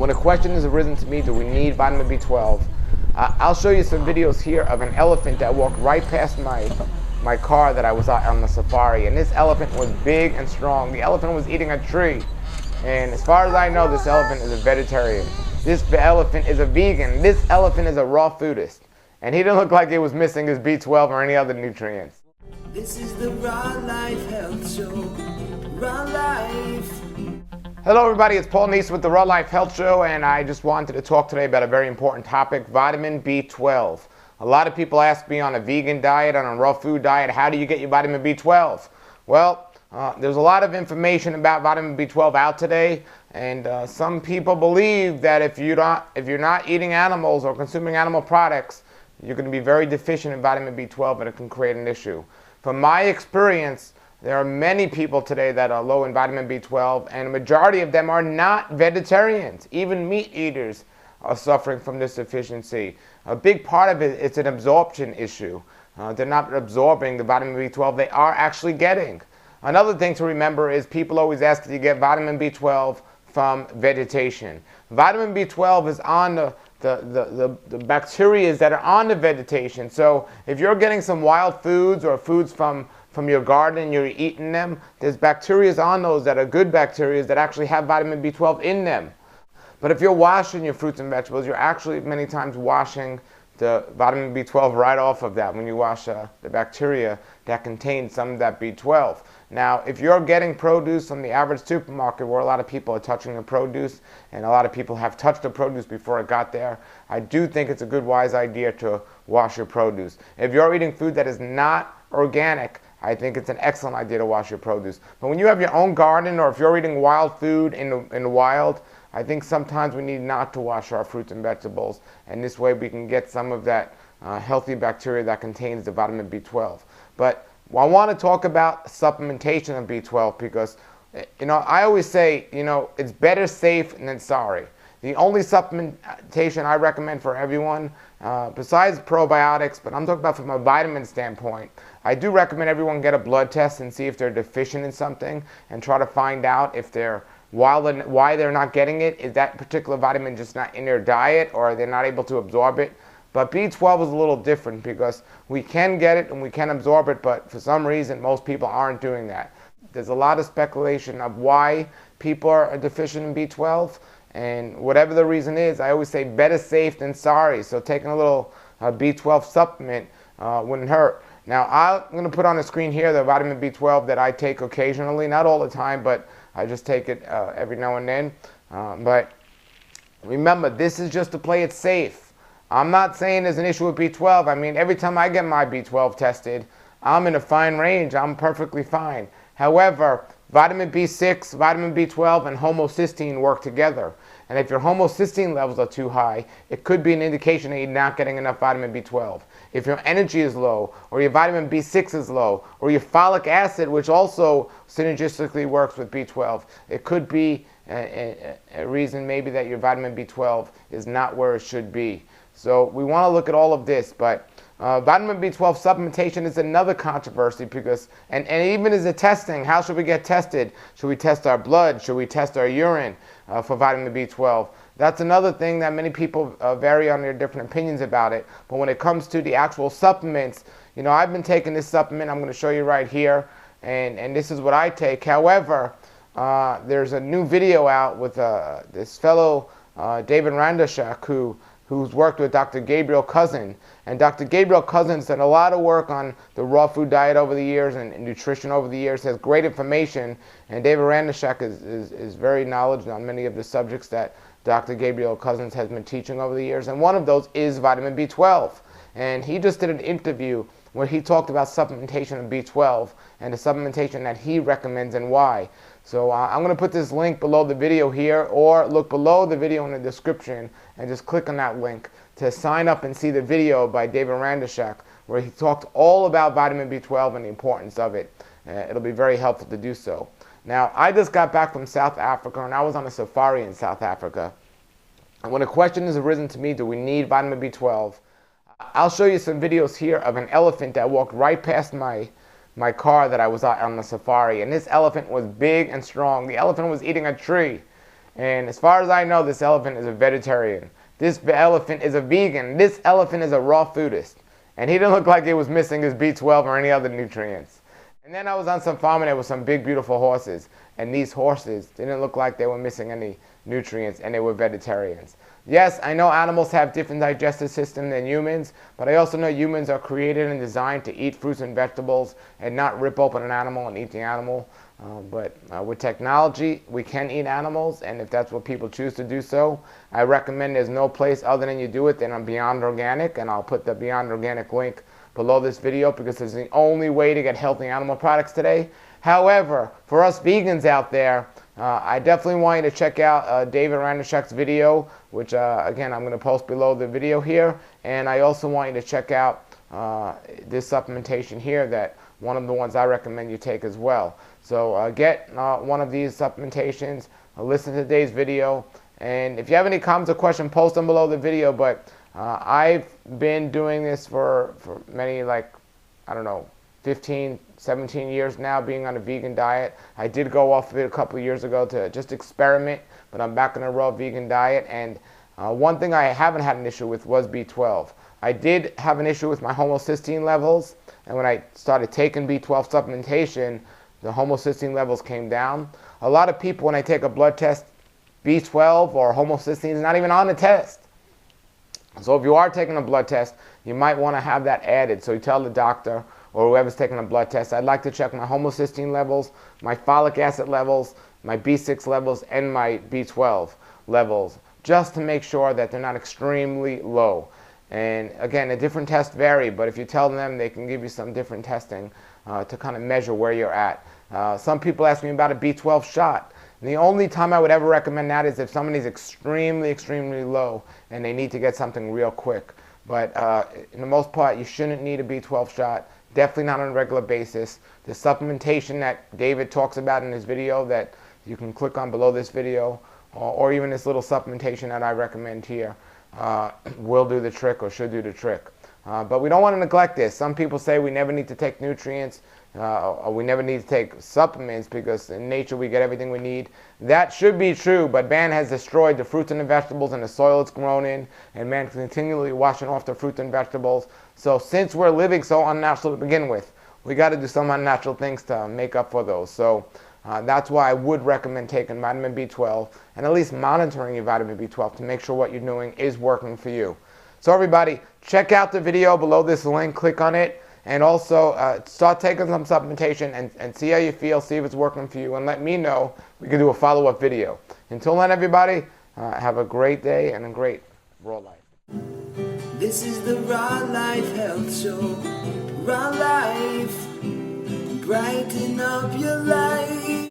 When a question has arisen to me, do we need vitamin B12? I'll show you some videos here of an elephant that walked right past my car that I was out on the safari, and this elephant was big and strong. The elephant was eating a tree, and as far as I know, this elephant is a vegetarian. This elephant is a vegan. This elephant is a raw foodist, and he didn't look like he was missing his B12 or any other nutrients. This is the Raw Life Health Show. Raw Life. Hello everybody, it's Paul Neese with the Raw Life Health Show, and I just wanted to talk today about a very important topic, vitamin B12. A lot of people ask me on a vegan diet, on a raw food diet, how do you get your vitamin B12? Well, there's a lot of information about vitamin B12 out today, and some people believe that if you're not eating animals or consuming animal products, you're going to be very deficient in vitamin B12 and it can create an issue. From my experience, there are many people today that are low in vitamin B12, and a majority of them are not vegetarians. Even meat eaters are suffering from this deficiency. A big part of it is an absorption issue. They're not absorbing the vitamin B12 they are actually getting. Another thing to remember is people always ask if you get vitamin B12 from vegetation. Vitamin B12 is on the bacteria that are on the vegetation. So if you're getting some wild foods or foods from your garden and you're eating them, there's bacteria on those that are good bacteria that actually have vitamin B12 in them. But if you're washing your fruits and vegetables, you're actually many times washing the vitamin B12 right off of that when you wash the bacteria that contains some of that B12. Now, if you're getting produce from the average supermarket where a lot of people are touching the produce, and a lot of people have touched the produce before it got there, I do think it's a good, wise idea to wash your produce. If you're eating food that is not organic, I think it's an excellent idea to wash your produce. But when you have your own garden, or if you're eating wild food in the wild, I think sometimes we need not to wash our fruits and vegetables, and this way we can get some of that healthy bacteria that contains the vitamin B12. But I want to talk about supplementation of B12 because, I always say, it's better safe than sorry. The only supplementation I recommend for everyone, besides probiotics, but I'm talking about from a vitamin standpoint, I do recommend everyone get a blood test and see if they're deficient in something and try to find out if why they're not getting it. Is that particular vitamin just not in their diet, or are they not able to absorb it? But B12 is a little different because we can get it and we can absorb it, but for some reason most people aren't doing that. There's a lot of speculation of why people are deficient in B12, and whatever the reason is, I always say better safe than sorry. So taking a little B12 supplement wouldn't hurt. Now I'm going to put on the screen here the vitamin B12 that I take occasionally, not all the time, but I just take it every now and then. But remember, this is just to play it safe. I'm not saying there's an issue with B12. I mean, every time I get my B12 tested, I'm in a fine range. I'm perfectly fine. However, vitamin B6, vitamin B12, and homocysteine work together. And if your homocysteine levels are too high, it could be an indication that you're not getting enough vitamin B12. If your energy is low, or your vitamin B6 is low, or your folic acid, which also synergistically works with B12, it could be a reason maybe that your vitamin B12 is not where it should be. So we want to look at all of this, but vitamin B12 supplementation is another controversy because, and even as a testing, how should we get tested? Should we test our blood? Should we test our urine for vitamin B12? That's another thing that many people vary on their different opinions about it. But when it comes to the actual supplements, I've been taking this supplement. I'm going to show you right here, and this is what I take. However, there's a new video out with this fellow David Randashak who's worked with Dr. Gabriel Cousin. And Dr. Gabriel Cousin's done a lot of work on the raw food diet over the years and nutrition over the years, has great information, and David Randashak is very knowledgeable on many of the subjects that Dr. Gabriel Cousins has been teaching over the years, and one of those is vitamin B12. And he just did an interview where he talked about supplementation of B12 and the supplementation that he recommends and why. So I'm going to put this link below the video here, or look below the video in the description and just click on that link to sign up and see the video by David Randashak where he talked all about vitamin B12 and the importance of it. It'll be very helpful to do so. Now, I just got back from South Africa, and I was on a safari in South Africa. And when a question has arisen to me, do we need vitamin B12? I'll show you some videos here of an elephant that walked right past my car that I was out on the safari, and this elephant was big and strong. The elephant was eating a tree, And as far as I know, this elephant is a vegetarian. This elephant is a vegan. This elephant is a raw foodist. And he didn't look like he was missing his B12 or any other nutrients. And then I was on some farm and there were some big, beautiful horses. And these horses didn't look like they were missing any nutrients, and they were vegetarians. Yes, I know animals have different digestive system than humans, but I also know humans are created and designed to eat fruits and vegetables and not rip open an animal and eat the animal. But with technology, we can eat animals, and if that's what people choose to do so, I recommend there's no place other than you do it than on Beyond Organic, and I'll put the Beyond Organic link below this video because it's the only way to get healthy animal products today. However, for us vegans out there, I definitely want you to check out David Ranishek's video, which again I'm going to post below the video here, and I also want you to check out this supplementation here, that one of the ones I recommend you take as well. So get one of these supplementations, listen to today's video, and if you have any comments or questions, post them below the video. But I've been doing this for many, like, I don't know, 15, 17 years now, being on a vegan diet. I did go off of it a couple of years ago to just experiment, but I'm back on a raw vegan diet. And one thing I haven't had an issue with was B12. I did have an issue with my homocysteine levels, and when I started taking B12 supplementation, the homocysteine levels came down. A lot of people, when I take a blood test, B12 or homocysteine is not even on the test. So if you are taking a blood test, you might want to have that added. So you tell the doctor or whoever's taking a blood test, I'd like to check my homocysteine levels, my folic acid levels, my B6 levels, and my B12 levels, just to make sure that they're not extremely low. And again, the different tests vary, but if you tell them, they can give you some different testing to kind of measure where you're at. Some people ask me about a B12 shot. And the only time I would ever recommend that is if somebody's extremely, extremely low and they need to get something real quick. But in the most part, you shouldn't need a B12 shot. Definitely not on a regular basis. The supplementation that David talks about in his video that you can click on below this video, or even this little supplementation that I recommend here, will do the trick, or should do the trick. But we don't want to neglect this. Some people say we never need to take nutrients, or we never need to take supplements because in nature we get everything we need. That should be true, but man has destroyed the fruits and the vegetables and the soil it's grown in, and man continually washing off the fruits and vegetables. So since we're living so unnatural to begin with, we got to do some unnatural things to make up for those. So that's why I would recommend taking vitamin B12 and at least monitoring your vitamin B12 to make sure what you're doing is working for you. So everybody, check out the video below this link, click on it, and also start taking some supplementation and see how you feel, see if it's working for you, and let me know. We can do a follow-up video. Until then, everybody, have a great day and a great raw life. This is the Raw Life Health Show. Raw Life, brighten up your life.